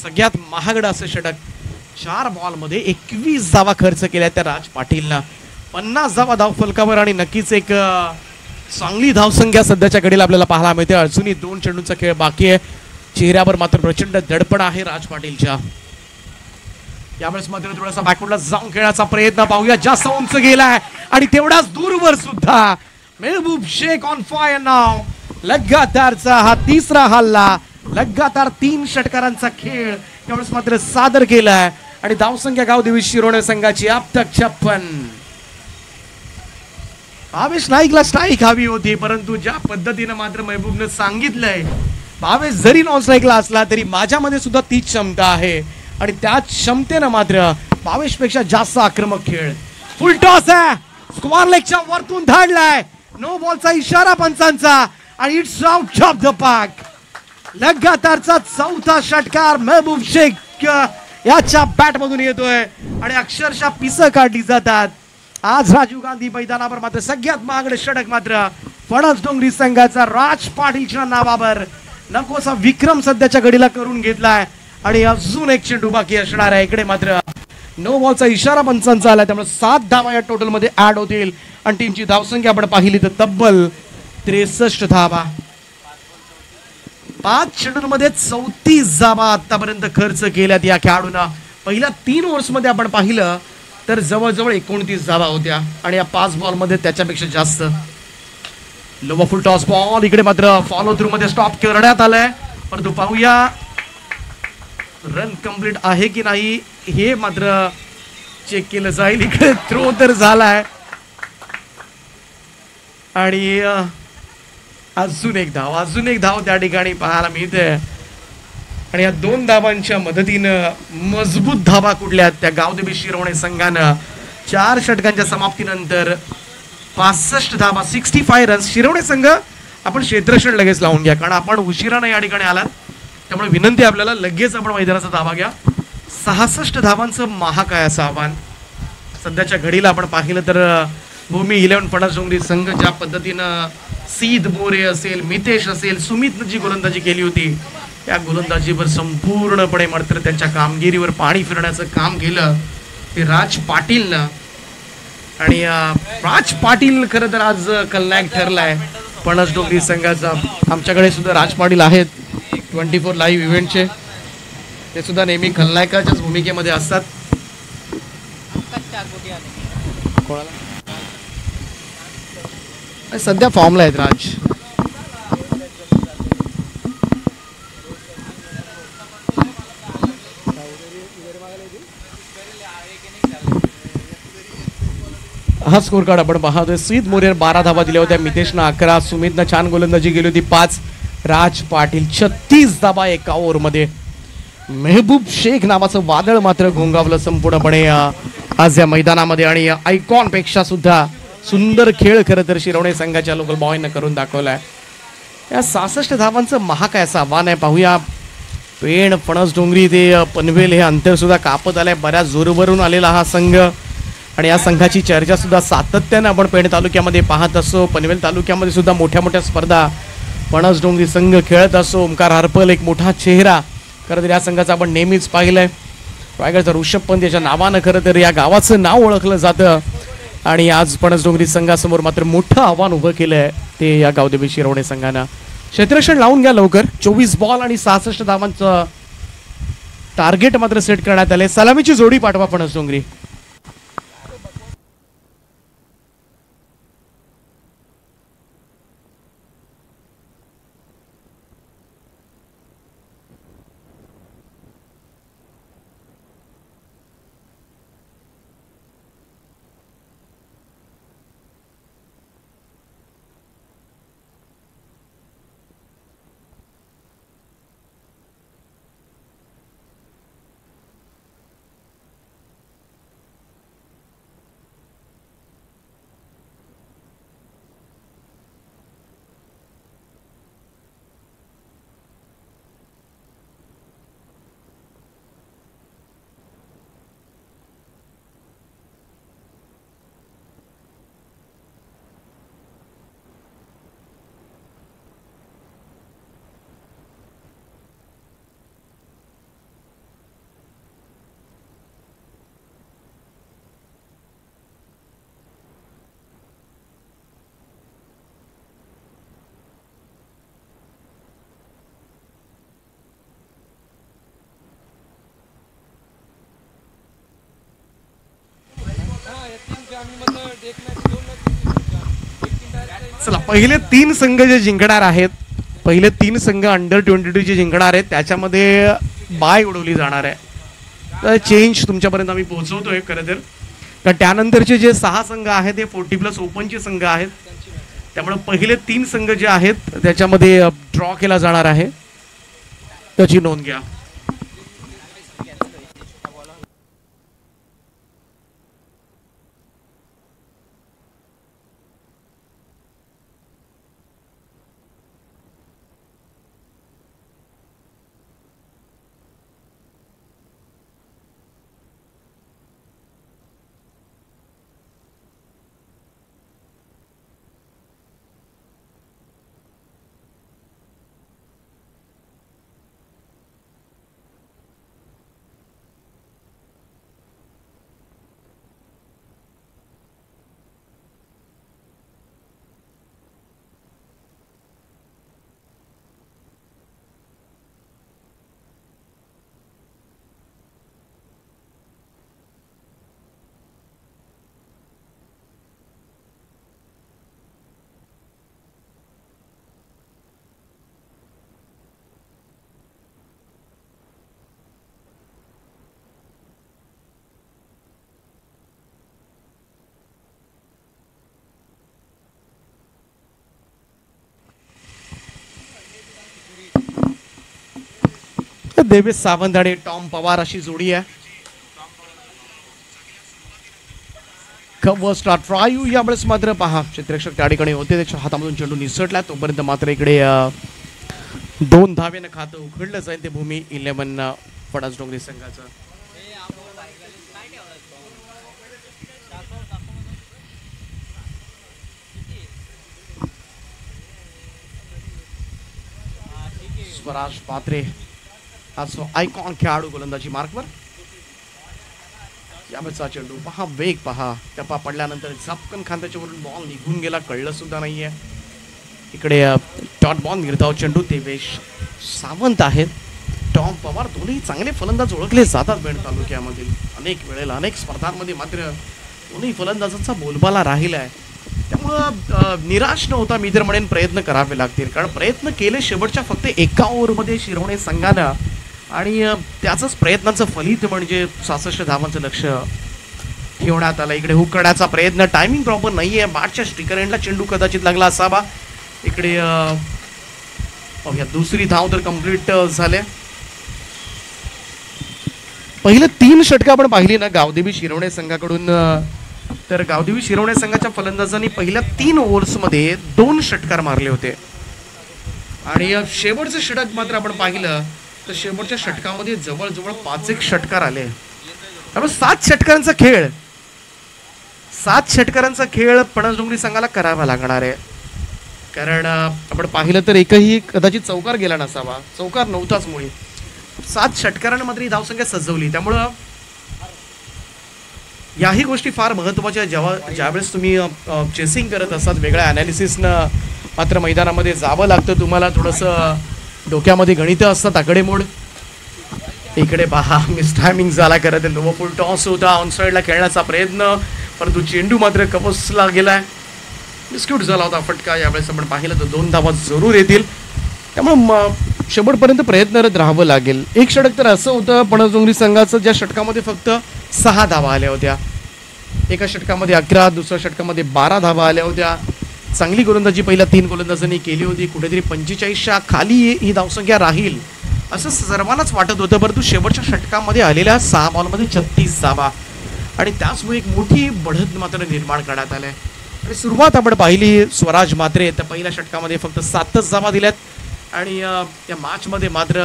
सगळ्यात महागड असं षटक. 4 बॉलमध्ये 21 धावा खर्च केल्या त्या राज पाटीलनं. 50 धावा धाव फलकावर आणि नक्कीच एक चांगली धावसंख्या सध्याच्या घडीला आपल्याला पाहायला मिळते. अजूनही 2 चेंडूंचा खेळ बाकी आहे. चेहऱ्यावर मात्र प्रचंड दडपण आहे राज पाटीलच्या. यावेळेस मात्र थोडासा बॅकवर्डला जाऊन खेळण्याचा प्रयत्न पाहूया. जास्त उंच गेलाय आणि तेवढाच दूरवर सुद्धा. महबूब शेख ऑन फायर नाव. लगातारचा हा तिसरा हल्ला, लगातार 3 षटकारांचा खेळ यावेळेस मात्र सादर केलाय आणि धावसंख्या गावदेवी शिरोणे संघाची अब तक 56. भावेश नाईकला स्ट्राईक हवी होती, परंतु ज्या पद्धतीने मात्र महबूबने सांगितलंय, भावेश जरी नॉन स्ट्राईकला असला तरी माझ्यामध्ये सुद्धा तीच क्षमता आहे आणि त्या क्षमतेनं मात्र भावेशपेक्षा जास्त आक्रमक खेळ. फुल टॉस आहे, स्क्वेअर लेगच्या वरतून धाडलाय. नो बॉलचा इशारा पंचांचा आणि it's out of the park. लगातारचा चौथा षटकार महबूब शेख याच्या बॅट मधून येतोय आणि अक्षरशः पिसं काढली जातात. आज राजीव गांधी मैदानावर मात्र सगळ्यात महागडे षटक मात्र फणस डोंगरी संघाचा राज पाटीलच्या नावावर. नकोसा विक्रम सध्याच्या घडीला करून घेतलाय आणि अजून एक चेंडू बाकी असणार आहे. इकडे मात्र नो बॉलचा इशारा पंचांचा आलाय, त्यामुळे 7 धावा या टोटल मध्ये ऍड होतील आणि टीमची धावसंख्या आपण पाहिली तर तब्बल 63 धावा. 5 चेंडूंमध्ये 34 धावा आतापर्यंत खर्च केल्यात या खेळाडूंना. पहिल्या 3 ओव्हर्स मध्ये आपण पाहिलं तर जवळजवळ 29 धावा होत्या आणि या 5 बॉल मध्ये त्याच्यापेक्षा जास्त. लो फुल टॉस बॉल. इकडे मात्र फॉलो थ्रू मध्ये स्टॉप करण्यात आलाय, परंतु पाहूया रन कंप्लीट आहे की नाही हे मात्र चेक केलं जाईल. इकडे थ्रो तर झालाय आणि अजून एक धाव त्या ठिकाणी पाहायला मिळते आणि या 2 धावांच्या मदतीनं मजबूत धावा कुठल्या त्या गावदेवी शिरवणे संघानं 4 षटकांच्या समाप्तीनंतर 65 धावा 65 रन्स. शिरवणे संघ आपण क्षेत्ररक्षण लगेच लावून घ्या, कारण आपण उशिरानं या ठिकाणी आलात, त्यामुळे विनंती आपल्याला लगेच आपण मैदानाचा धावा घ्या. 66 धावांचं महाकाय असं आव्हान सध्याच्या घडीला आपण पाहिलं तर भूमी 11 फणस डोंगरी संघ ज्या पद्धतीनं सीद बोरे असेल, मितेश असेल, सुमितनं जी गोलंदाजी केली होती त्या गोलंदाजीवर संपूर्णपणे मात्र त्यांच्या कामगिरीवर पाणी फिरण्याचं काम केलं ते राज पाटीलनं. आणि राज पाटील खरं तर आज खलनायक ठरलाय फणस डोंगरी संघाचा. आमच्याकडे सुद्धा राज पाटील आहेत 24 लाईव्ह इव्हेंटचे, ते सुद्धा नेहमी खलनायकाच्याच भूमिकेमध्ये असतात. सध्या फॉर्मला आहेत राज. हा स्कोर कार्ड आपण पाहतोय. सीद मोरेर 12 धावा दिल्या होत्या, मितेशनं 11, सुमितनं छान गोलंदाजी केली होती 5, राज पाटील 36 धावा एका ओव्हरमध्ये. महबूब शेख नावाचं वादळ मात्र घोंगावलं संपूर्णपणे आज या मैदानामध्ये आणि आयकॉन पेक्षा सुद्धा सुंदर खेळ खरं तर शिरवणे संघाच्या लोकल बॉयनं करून दाखवलाय. या 66 धावांचं महाकाय असं आव्हान आहे. पाहूया पेण फणस डोंगरी ते पनवेल हे अंतर सुद्धा कापत आलंय. बऱ्याच जोरवरून आलेला हा संघ आणि या संघाची चर्चा सुद्धा सातत्यानं आपण पेण तालुक्यामध्ये पाहत असो. पनवेल तालुक्यामध्ये सुद्धा मोठ्या मोठ्या स्पर्धा फणस डोंगरी संघ खेळत असो. ओमकार हरपल एक मोठा चेहरा खरं तर या संघाचा आपण नेहमीच पाहिलंय. रायगडचा ऋषभ पंत याच्या नावानं खरं तर या गावाचं नाव ओळखलं जातं आणि आज फणस डोंगरी संघासमोर मात्र मोठं आव्हान उभं केलंय ते या गावदेवी शिरवणे संघानं. क्षेत्ररक्षण लावून घ्या लवकर. 24 बॉल आणि 66 धावांचं टार्गेट मात्र सेट करण्यात आले. सलामीची जोडी पाठवा फणस डोंगरी. चला, पहिले 3 संघ जे जिंकणार आहेत, पहिले 3 संघ अंडर-22 जे जिंकणार आहेत त्याच्यामध्ये बाय उडवली जाणार आहे. तर चेंज तुमच्यापर्यंत आम्ही पोहोचवतोय खरं तर त्यानंतरचे जे 6 संघ आहेत ते 40+ ओपनचे संघ आहेत. त्यामुळे पहिले 3 संघ जे आहेत त्याच्यामध्ये ड्रॉ केला जाणार आहे, त्याची नोंद घ्या. देवेश सावंत आणि टॉम पवार अशी जोडी आहे. स्टार्ट ट्रायू यावेळेस मात्र पहा क्षेत्ररक्षक त्या ठिकाणी होते, त्याच्या हातामधून चेंडू निसटला. तोपर्यंत मात्र इकडे 2 धावेनं खातं उघडलं जाईल ते भूमी 11 फणस डोंगरी संघाचं. स्वराज पात्रे आज आयकॉन खेळाडू गोलंदाजी मार्कवर. यावेळेचा चेंडू पहा, वेग पहा, टप्पा पडल्यानंतर झपकन खांद्याच्यावरून बॉल निघून गेला, कळलं सुद्धा नाहीये. इकडे डॉट बॉल निर्धाव चेंडू देवेश सावंत आहेत, टॉम पवार दोन्ही चांगले फलंदाज ओळखले जातात बेड तालुक्यामधील. अनेक वेळेला अनेक स्पर्धांमध्ये मात्र दोन्ही फलंदाजांचा बोलबाला राहिला आहे. त्यामुळं निराश न होता मी तर म्हणेन प्रयत्न करावे लागतील, कारण प्रयत्न केले शेवटच्या फक्त 1 ओव्हरमध्ये शिरवणे संघानं, आणि त्याचंच प्रयत्नांचं फलित म्हणजे 66 धावांचं लक्ष ठेवण्यात आलं. इकडे हुक करण्याचा प्रयत्न, टायमिंग प्रॉपर नाहीये, बॅटच्या स्ट्रिकर एंडला चेंडू कदाचित लागला असावा. इकडे दुसरी धाव तर कंप्लीट झाले. पहिले 3 षटकं आपण पाहिली ना गावदेवी शिरवणे संघाकडून, तर गावदेवी शिरवणे संघाच्या फलंदाजांनी पहिल्या 3 ओव्हर्समध्ये 2 षटकार मारले होते, आणि शेवटचं षटक मात्र आपण पाहिलं तर शेवटच्या षटकामध्ये जवळजवळ 5 षटकार आले. त्यामुळे 7 षटकारांचा खेळ फणस डोंगरी संघाला करावा लागणार आहे, कारण आपण पाहिलं तर एकही कदाचित चौकार गेला नसावा, चौकार नव्हताच मुळे. 7 षटकारांना मात्र ही धावसंख्या सजवली. त्यामुळं याही गोष्टी फार महत्त्वाच्या. ज्यावेळेस तुम्ही चेसिंग करत असतात, वेगळ्या ॲनालिसिसनं मात्र मैदानामध्ये जावं लागतं, तुम्हाला थोडंसं डोक्यामध्ये गणितं असतात आकडेमोड. इकडे पहा मिस टायमिंग झाला, करत लो फुल टॉस होता, ऑन साईडला खेळण्याचा प्रयत्न, परंतु चेंडू मात्र कपसला गेलाय, बिस्क्यूट झाला होता फटका. यावेळेस आपण पाहिलं तर 2 धावा जरूर येतील, त्यामुळे शेवटपर्यंत प्रयत्नरत राहावं लागेल. एक षटक तर असं होतं फणस डोंगरी संघाचं ज्या षटकामध्ये फक्त 6 धावा आल्या होत्या, एका षटकामध्ये 11, दुसऱ्या षटकामध्ये 12 धावा आल्या होत्या. चांगली गोलंदाजी पहिल्या 3 गोलंदाजांनी केली होती, कुठेतरी 45च्या खाली ही धावसंख्या राहील असं सर्वांनाच वाटत होतं, परंतु शेवटच्या षटकामध्ये आलेल्या 6 बॉलमध्ये 36 धावा, आणि त्याचमुळे एक मोठी बढत मात्र निर्माण करण्यात आली. आणि सुरुवात आपण पाहिली स्वराज मात्रे तर पहिल्या षटकामध्ये फक्त 7च धावा दिल्यात, आणि या मॅचमध्ये मात्र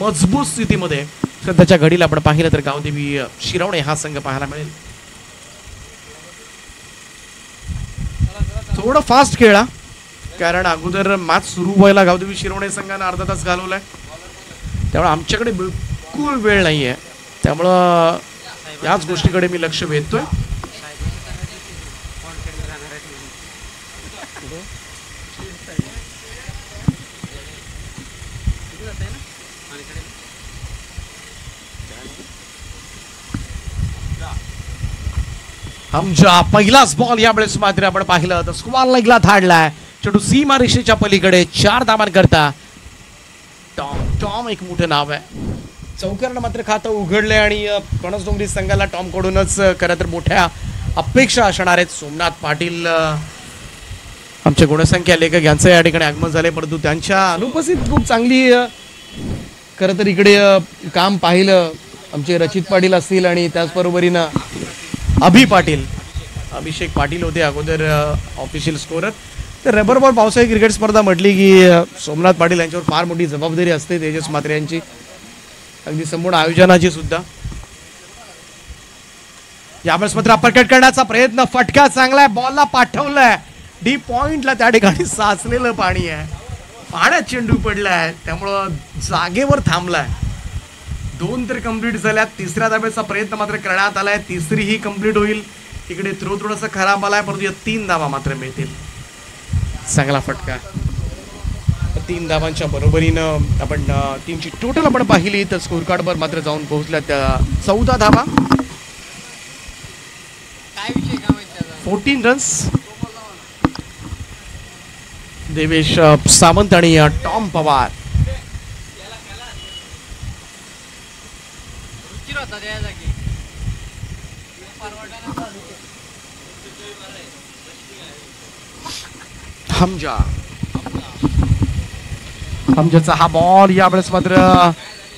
मजबूत स्थितीमध्ये सध्याच्या घडीला आपण पाहिलं तर गावदेवी शिरवणे हा संघ पाहायला मिळेल. थोडं फास्ट खेळा, कारण अगोदर मॅच सुरू व्हायला गावदेवी शिरवणे संघानं अर्धा तास घालवलाय, त्यामुळे आमच्याकडे बिलकुल वेळ नाही आहे. त्यामुळं याच गोष्टीकडे मी लक्ष वेधतोय. आमच्या पहिलाच बॉल यावेळेस मात्र आपण पाहिलं तर स्क्वॉल लेगला थाडलाय. चेंडू सीमा रेषेच्या पलीकडे 4 धावांकरता. टॉम एक मोठं नाव आहे. चौकारण मात्र खातं उघडलंय आणि फणस डोंगरी संघाला टॉम कडूनच खरं तर मोठ्या अपेक्षा असणार आहेत. सोमनाथ पाटील आमचे गुणसंख्या लेखक यांचं या ठिकाणी आगमन झाले, परंतु त्यांच्या अनुपस्थित खूप चांगली खरं तर इकडे काम पाहिलं. आमचे रचित पाटील असतील आणि त्याचबरोबरीनं अभिषेक पाटील होते अगोदर ऑफिशियल स्कोरर. तर रबर बॉल पावसाळी क्रिकेट स्पर्धा म्हटली की सोमनाथ पाटील यांच्यावर फार मोठी जबाबदारी असते. तेजस म्हात्रे यांची अगदी संपूर्ण आयोजनाची सुद्धा. यावेळेस मात्र अपरकट करण्याचा प्रयत्न. फटका चांगलाय, बॉलला पाठवलाय डीप पॉइंटला. त्या ठिकाणी साचलेलं पाणी आहे, पाण्यात चेंडू पडलाय, त्यामुळं जागेवर थांबलाय. 2 तर कंप्लीट झाल्यात. तिसऱ्या धावेचा प्रयत्न मात्र करण्यात आलाय. तिसरी ही कंप्लीट होईल. इकडे थ्रो थोडासा खराब आलाय, परंतु या 3 धावा मात्र मिळतील. चांगला फटका. 3 धावांच्या बरोबरीनं आपण टीमची टोटल आपण पाहिली तर स्कोर कार्डवर मात्र जाऊन पोहोचल्या त्या 14 धावा, 14 रन्स. देवेश सावंत आणि टॉम पवार. हमजाचा हा बॉल यावेळेस मात्र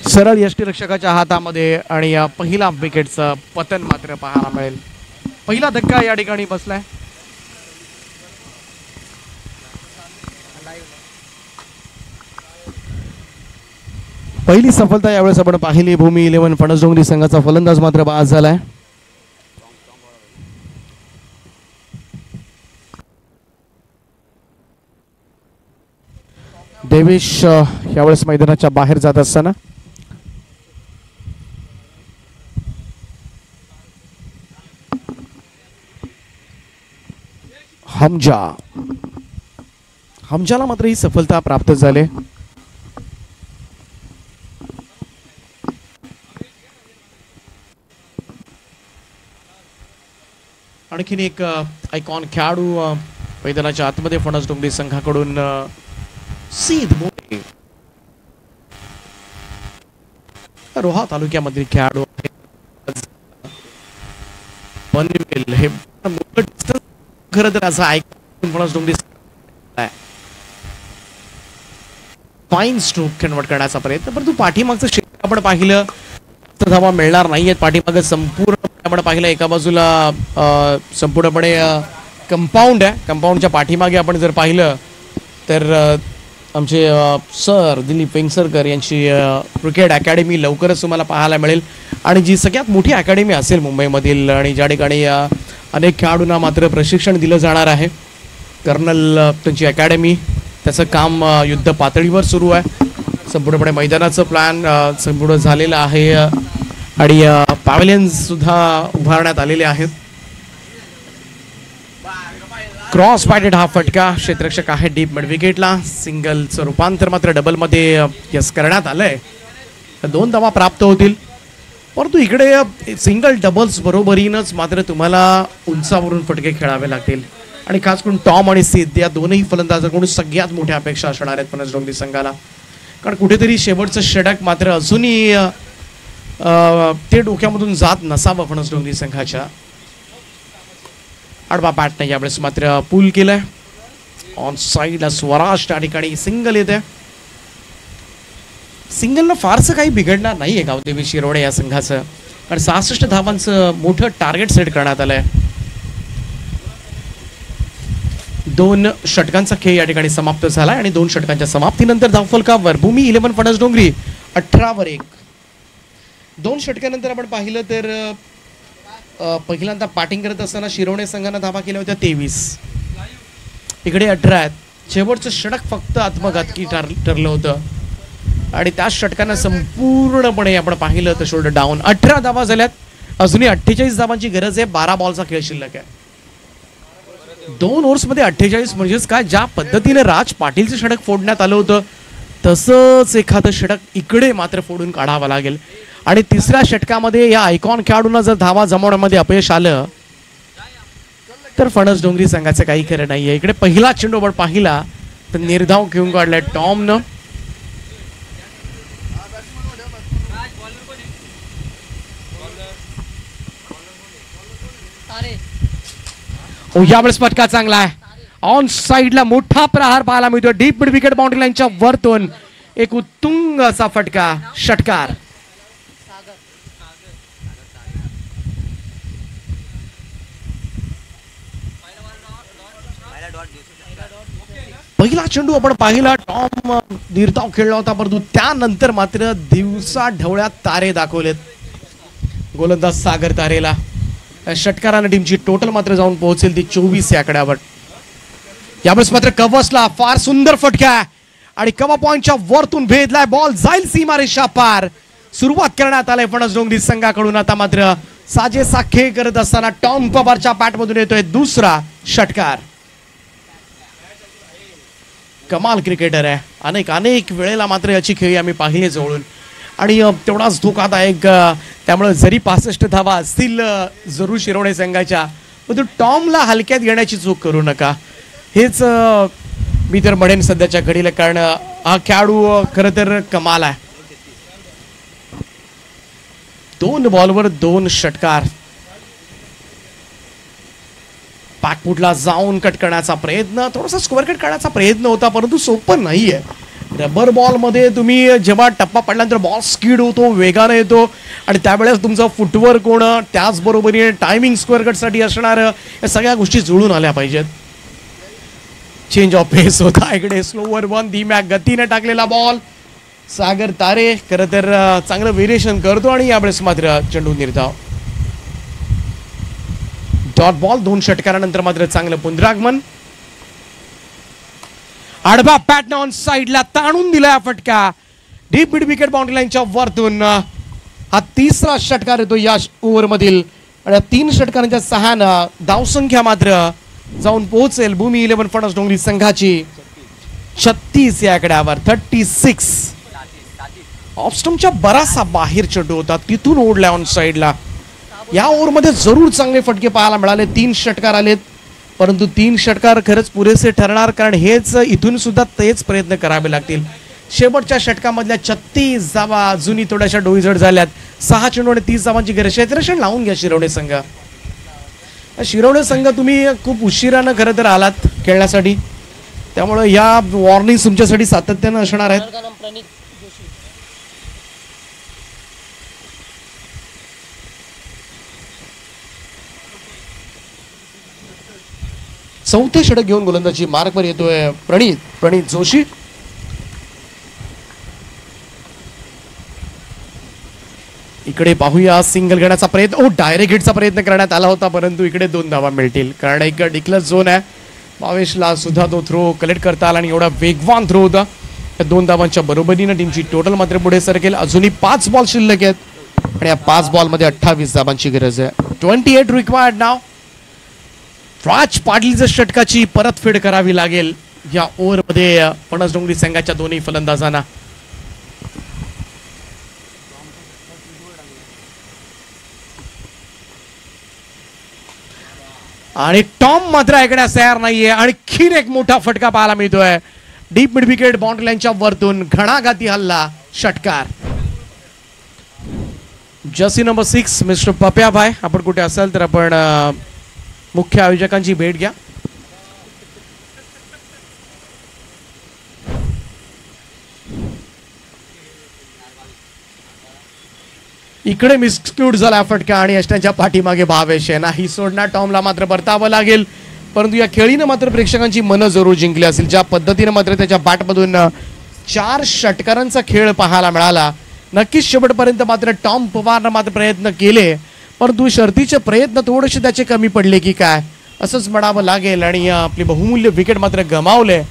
सरळ यष्टीरक्षकाच्या हातामध्ये आणि पहिला विकेटचं पतन मात्र पाहायला मिळेल. पहिला धक्का या ठिकाणी बसलाय. पहिली सफलता यावेळेस आपण पाहिली. भूमी 11 फणस डोंगरी संघाचा फलंदाज मात्र बाद झालाय. देवेश यावेळेस मैदानाच्या बाहेर जात असताना हमजाला मात्र ही सफलता प्राप्त झाली. आणखीन एक आयकॉन खेळाडू मैदानाच्या आतमध्ये फणस डोंगरी संघाकडून सीद मोठे रोहा तालुक्यामधील खेळाडू पनवेल हे खरं तर असं ऐकून फणस डोंगरी फाईन स्ट्रोक कन्वर्ट करण्याचा प्रयत्न, परंतु पाठीमागचं क्षेत्र आपण पाहिलं तर धावा मिळणार नाहीयेत. पाठीमागे संपूर्ण आपण पाहिलं एका बाजूला संपूर्णपणे कंपाऊंड आहे. कंपाऊंडच्या पाठीमागे आपण जर पाहिलं तर आमचे सर दिलीप वेंगसरकर यांची क्रिकेट अकॅडमी लवकरच तुम्हाला पाहायला मिळेल आणि जी सगळ्यात मोठी अकॅडमी असेल मुंबईमधील आणि ज्या ठिकाणी अनेक खेळाडूंना मात्र प्रशिक्षण दिलं जाणार आहे. कर्नल त्यांची अकॅडमी, त्याचं काम युद्ध पातळीवर सुरू आहे. संपूर्णपणे मैदानाचं प्लॅन संपूर्ण झालेलं आहे आणि पॅव्हेलियन्स सुद्धा उभारण्यात आलेले आहेत. क्रॉस पॅटेड हा फटका, क्षेत्ररक्षक आहे डीप मिड विकेटला. सिंगलचं रूपांतर मात्र डबलमध्ये यस करण्यात आलंय. 2 धावा प्राप्त होतील, परंतु इकडे सिंगल डबल्स बरोबरीनच मात्र तुम्हाला उंचावरून फटके खेळावे लागतील आणि खास करून टॉम आणि सिद्ध या दोनही फलंदाजांकडून सगळ्यात मोठ्या अपेक्षा असणार आहेत फणस डोंगरी संघाला. कारण कुठेतरी शेवटचं षटक मात्र अजूनही ते डोक्यामधून जात नसावं फणस डोंगरी संघाच्या. आडवा बॅटने यावेळेस मात्र पूल केलंय. ऑन साईडला स्वराज त्या ठिकाणी सिंगल येते. सिंगलनं फारसं काही बिघडणार नाहीये गावदेवी शिरोडे या संघाचं, कारण 66 धावांचं मोठं टार्गेट सेट करण्यात आलंय. 2 षटकांचा खेळ या ठिकाणी समाप्त झाला आणि 2 षटकांच्या समाप्तीनंतर धावफलकावर भूमी 11 फणस डोंगरी 18-1. 2 षटकानंतर आपण पाहिलं तर पहिल्यांदा बॅटिंग करत असताना शिरोणे संघानं धावा केल्या होत्या 23, इकडे 18 आहेत. शेवटचं षटक फक्त आत्मघातकी ठरलं होतं आणि त्या षटकांना संपूर्णपणे आपण पाहिलं तर शोल्डर डाऊन. 18 धावा झाल्यात, अजूनही 48 धावांची गरज आहे. 12 बॉलचा खेळ शिल्लक आहे. 2 ओव्हर्समध्ये 48 म्हणजेच काय, ज्या पद्धतीने राज पाटीलचं षटक फोडण्यात आलं होतं तसंच एखादं षटक इकडे मात्र फोडून काढावं लागेल. आणि तिसऱ्या षटकामध्ये या आयकॉन खेळाडूंना जर धावा जमवण्यामध्ये अपयश आलं तर फणस डोंगरी संघाचं काही खरं नाहीये. इकडे पहिला चेंडू आपण पाहिला तर निर्धाव घेऊन काढलाय टॉमनं. यावेळेस फटका चांगला आहे. ऑन साइडला मोठा प्रहार पाहायला मिळतो. डीप मिड विकेट बाउंड्री लाईनच्या वरतून एक उत्तुंग असा फटका, षटकार. पहिला चेंडू आपण पाहिला टॉम निर्धाव खेळला होता, परंतु त्यानंतर मात्र दिवसा ढवळ्यात तारे दाखवलेत गोलंदाज सागर तारेला. षटकाराने टीमची टोटल मात्र जाऊन पोहोचेल ती 24 या आकड्यावर. यावेळेस मात्र कवसला फार सुंदर फटका आणि कवा पॉइंटच्या वरतून भेदलाय बॉल, जाईल सीमारेषा पार. सुरुवात करण्यात आलाय फणस डोंगरी संघाकडून. आता मात्र साजेसा खेळ करत असताना टॉम पवारच्या बॅटमधून येतोय दुसरा षटकार. कमाल क्रिकेटर आहे. अनेक वेळेला मात्र याची खेळी आम्ही पाहिली जवळून आणि तेवढाच धोकादायक. त्यामुळे जरी 65 धावा असतील जरूर शिरोडे संघाच्या, पण टॉमला हलक्यात घेण्याची चूक करू नका, हेच मी तर म्हणेन सध्याच्या घडीला. कारण हा खेळाडू खरं तर कमाल आहे. 2 बॉलवर 2 षटकार. बॅकफुटला जाऊन कट करण्याचा प्रयत्न, थोडासा स्क्वेअर कट करण्याचा प्रयत्न होता, परंतु सोपं नाहीये. रबर बॉल मध्ये तुम्ही जेव्हा टप्पा पडल्यानंतर बॉल स्पीड होतो, वेगाने येतो आणि त्यावेळेस तुमचं फुटवर्क होणं, त्याचबरोबरीने टायमिंग स्क्वेअर कटसाठी असणार, या सगळ्या गोष्टी जुळून आल्या पाहिजेत. चेंज ऑफ पेस होता इकडे. स्लोवर वन, धीम्या गतीने टाकलेला बॉल. सागर तारे खरं तर चांगलं व्हेरिएशन करतो आणि यावेळेस मात्र चेंडू निर्धाव. Dot ball. 2 षटकारानंतर मात्र चांगलं पुनरागमन. आडवा पॅटर्न ऑन साइडला ताणून दिला फटका डीप मिड विकेट बाउंड्री लाईनच्या वरतून. हा तिसरा षटकार येतो या ओव्हर मधील आणि 3 षटकारांच्या सहाय्यानं धावसंख्या मात्र जाऊन पोहोचेल भूमी 11 फणस डोंगरी संघाची 36 या आकड्यावर. 36. ऑफस्टमच्या बराचसा बाहेर चेंडू होता, तिथून ओढला ऑन साइडला. या ओव्हरमध्ये जरूर चांगले फटके पाहायला मिळाले. 3 षटकार आलेत, परंतु 3 षटकार खरंच पुरेसे ठरणार, कारण हेच इथून सुद्धा तेच प्रयत्न करावे लागतील. शेवटच्या षटकामधल्या 36 धावा अजूनही थोड्याशा डोईजड झाल्यात. 6 चेंडू आणि 30 धावांची गरज. क्षेत्ररक्षण लावून घ्या शिरोडे संघ. शिरोडे संघ तुम्ही खूप उशिरानं खरं तर आलात खेळण्यासाठी, त्यामुळे या वॉर्निंग तुमच्यासाठी सातत्यानं असणार आहेत. चौथे षटक घेऊन गोलंदाजी मार्कवर येतोय प्रणित जोशी. इकडे पाहूया सिंगल घेण्याचा प्रयत्न. डायरेक्ट हिटचा प्रयत्न करण्यात आला होता, परंतु इकडे 2 धावा मिळतील, कारण एक डिक्लस झोन आहे. भावेशला सुद्धा तो थ्रो कलेक्ट करता आला आणि एवढा वेगवान थ्रो होता. 2 धावांच्या बरोबरीनं टीमची टोटल मात्र पुढे सरकेल. अजूनही 5 बॉल शिल्लक आहेत आणि या 5 बॉलमध्ये 28 धावांची गरज आहे. 28 रिक्वायर्ड नाव. राज पाटीलच्या षटकाची परतफेड करावी लागेल या ओव्हरमध्ये फणस डोंगरी संघाच्या दोन्ही फलंदाजांना. आणि टॉम मात्र ऐकण्यास तयार नाहीये. आणखीन एक मोठा फटका पाहायला मिळतोय डीप मिड विकेट बाउंड्री लाईनच्या वरतून. घणाघाती हल्ला, षटकार. जर्सी नंबर 6 मिस्टर पप्या भाई, आपण कुठे असाल तर आपण मुख्य आयोजकांची भेट घ्या. इकडे मिसक्यूट झाला फटका आणि अष्टांच्या पाठीमागे भावेश आहे. नाही सोडणार, टॉमला मात्र परतावं लागेल, परंतु या खेळीनं मात्र प्रेक्षकांची मनं जरूर जिंकली असेल. ज्या पद्धतीने मात्र त्याच्या बॅटमधून 4 षटकारांचा खेळ पाहायला मिळाला. नक्कीच शेवटपर्यंत मात्र टॉम पवारनं मात्र प्रयत्न केले, परंतु शर्तीचे प्रयत्न थोडेसे त्याचे कमी पडले की काय असंच म्हणावं लागेल. आणि आपली बहुमूल्य विकेट मात्र गमावले.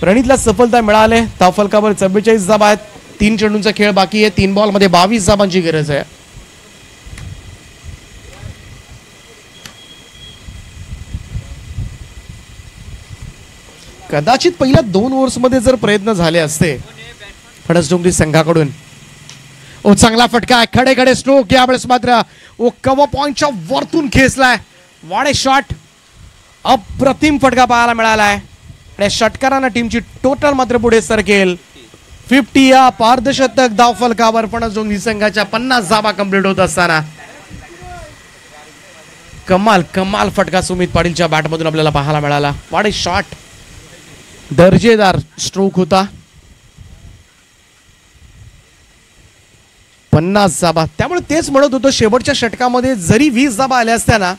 प्रणितला सफलता मिळाले. धावफलकावर 44 धावा आहेत. 3 चेंडूंचा खेळ बाकी आहे. 3 बॉलमध्ये 22 धावांची गरज आहे. कदाचित पहिल्या 2 ओव्हर्समध्ये जर प्रयत्न झाले असते फणस डोंगरी संघाकडून. चांगला फटका आहे, खडे खडे स्ट्रोक. यावेळेस मात्र कव्हर पॉइंटच्या वरतून खेचलाय. वाडे शॉट. अप्रतिम फटका पाहायला मिळालाय आणि षटकारांना टीमची टोटल मात्र पुढे सरकेल. 50 या पार्धशतक धावफलकावर फणस डोंगरी संघाच्या 50 धावा कंप्लीट होत असताना कमाल कमाल फटका सुमित पाटीलच्या बॅटमधून आपल्याला पाहायला मिळाला. वाट शॉट, दर्जेदार स्ट्रोक होता. 50 धाबा. त्यामुळे तेच म्हणत होतो शेवटच्या षटकामध्ये जरी 20 धाबा आल्या असत्या ना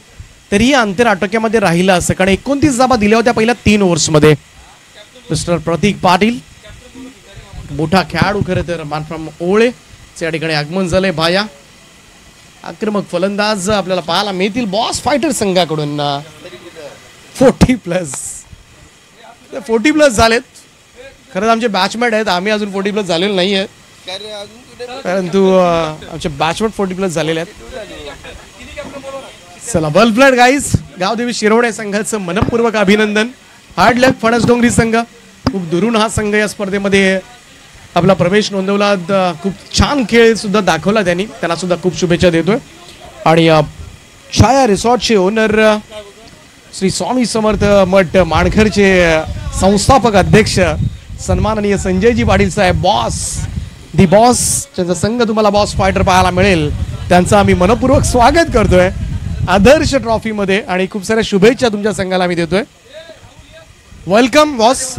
तरी अंतर आटोक्यामध्ये राहिलं असं, कारण 29 धाबा दिल्या होत्या पहिल्या 3 ओव्हर्समध्ये. मिस्टर प्रतीक पाटील मोठा खेळाडू खरं तर मानफ्रॉम ओळे या ठिकाणी आगमन झालंय. भाया आक्रमक फलंदाज आपल्याला पाहायला मिळतील बॉस फायटर संघाकडून. 40+ झालेत. खरंच आमचे बॅचमेट आहेत, आम्ही अजून 40+ झालेलो नाही आहे, परंतु आमचे बॅचमेट 40+ झालेले आहेत. चला वेल प्लेड गाईज. गावदेवी शिरोडे संघाचं मनपूर्वक अभिनंदन. हार्ड लक फणस डोंगरी संघ. खूप दुरून हा संघ या स्पर्धेमध्ये आपला प्रवेश नोंदवला. खूप छान खेळ सुद्धा दाखवला त्यांनी, त्यांना सुद्धा खूप शुभेच्छा देतोय. आणि छाया रिसॉर्टचे ओनर श्री स्वामी समर्थ मठ माणखरचे संस्थापक अध्यक्ष सन्माननीय संजयजी पाटील साहेब बॉस दी बॉस, त्यांचा संघ तुम्हाला बॉस फायटर पाहायला मिळेल. त्यांचं आम्ही मनपूर्वक स्वागत करतोय आदर्श ट्रॉफीमध्ये आणि खूप साऱ्या शुभेच्छा तुमच्या संघाला आम्ही देतोय. Welcome boss.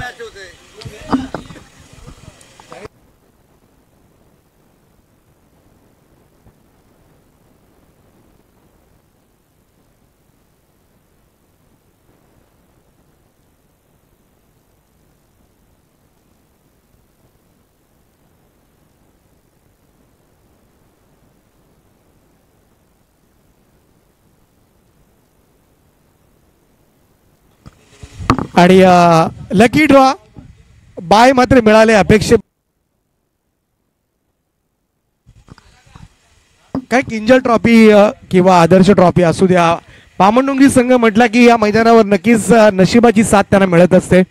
आणि लकी ड्रॉ बाय मात्र मिळाले अपेक्षित. काय किंजल ट्रॉफी किंवा आदर्श ट्रॉफी असू द्या, बामणडोंगरी संघ म्हटला की या मैदानावर नक्कीच नशिबाची साथ त्यांना मिळत असते.